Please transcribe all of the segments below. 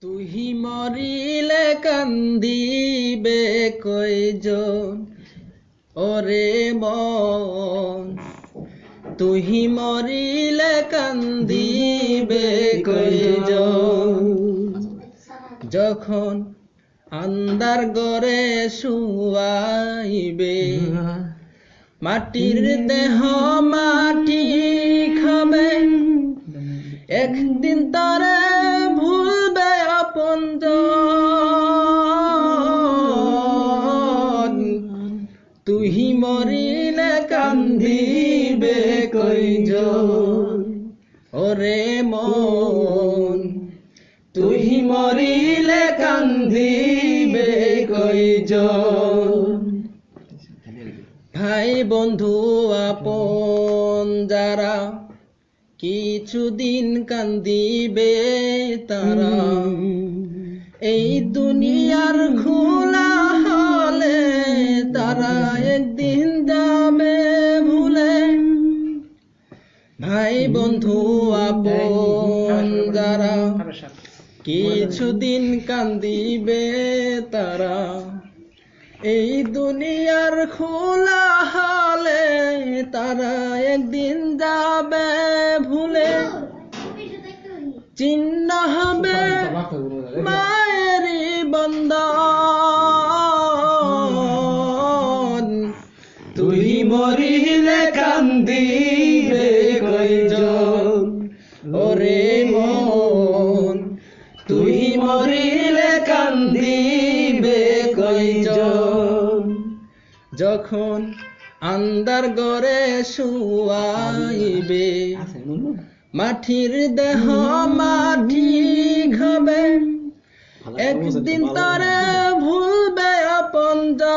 তুহি মরিলে কান্দিবে কয়জন ওরে মন, তুহি মরিলে কান্দিবে কয়জন। যখন আন্ধার ঘরে শুয়াইবে, মাটির দেহ মাটি খাবে, একদিন তারে ভুলবে আপনজন। তুহি মরিলে কান্দিবে কয়জন ওরে মন, তুহি মরিলে কান্দিবে কয়জন। ভাই বন্ধু আপন যারা, কিছুদিন কান্দিবে তারা, এই দুনিয়ার খোলা হলে তারা একদিন যাবে ভুলে। ভাই বন্ধু আপন যারা, কিছুদিন কান্দিবে তারা, এই দুনিয়ার খোলা হলে তারা একদিন যাবে ভুলে। চিহ্ন হবে মায়েরই বন্ধন, তুহি মরিলে কান্দিবে কয়জন ওরে মন, তুহি মরিলে কান্দিবে কয়জন। যখন আন্ধার ঘরে শুয়াইবে, মাটির দেহ মাটি খাবে, একদিন তারে ভুলবে আপনজন।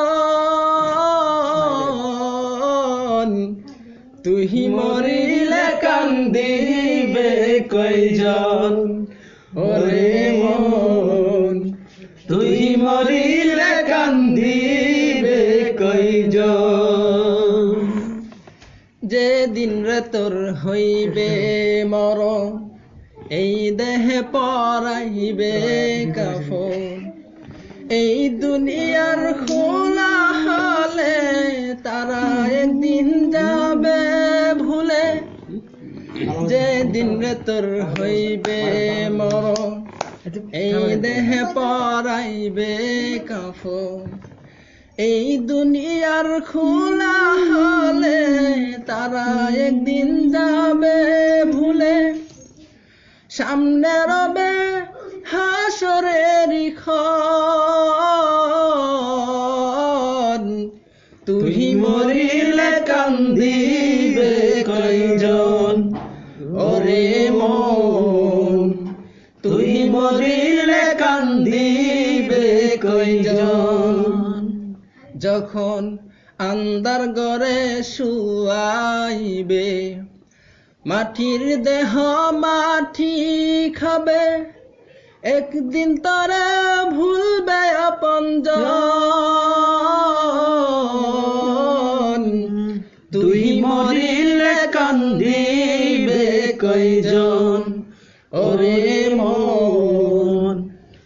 তুহি মরিলে কান্দিবে কয়জন ওরে মন, তুহি মরিলে কান্দিবে কয়জন। যেদিন রে তোর হইবে মরণ, এই দেহে পরাইবে কাফন, এই দুনিয়ার খোলা হলে তারা একদিন যাবে ভুলে। যেদিন রে তোর হইবে মরণ, এই দেহে পরাইবে কাফন, এই দুনিয়ার খোলা হলে তারা একদিন যাবে ভুলে। সামনে রবে হাসরের ক্ষণ, তুহি মরিলে কান্দিবে কয়জন ওরে মন, তুহি মরিলে কান্দিবে কয়জন। যখন আন্ধার ঘরে শুয়াইবে, মাটির দেহ মাটি খাবে, একদিন তারে ভুলবে আপনজন। তুহি মরিলে কান্দিবে কয়জন ওরে মন,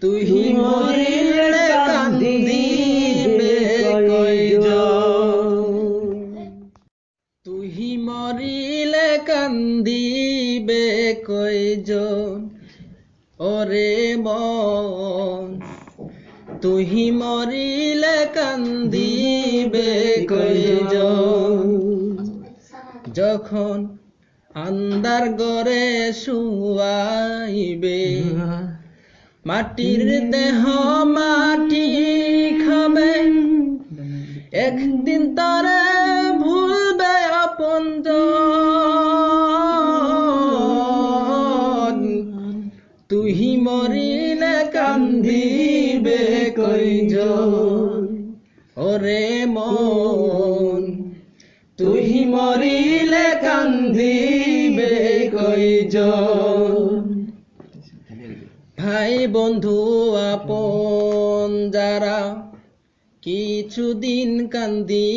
তুহি মরিলে কান্দিবে কয়জন। তুহি মরিলে কান্দিবে কয়জন ওরে মন, তুহি মরিলে কান্দিবে কয়জন। যখন আন্ধার ঘরে শুয়াইবে, মাটির দেহ মাটি খাবে, একদিন তারে ভুলবে আপনজন। তুহি মরিলে কান্দিবে কয়জন ওরে মন, তুহি মরিলে কান্দিবে কয়জন। ভাই বন্ধু আপন যারা, কিছুদিন কান্দিবে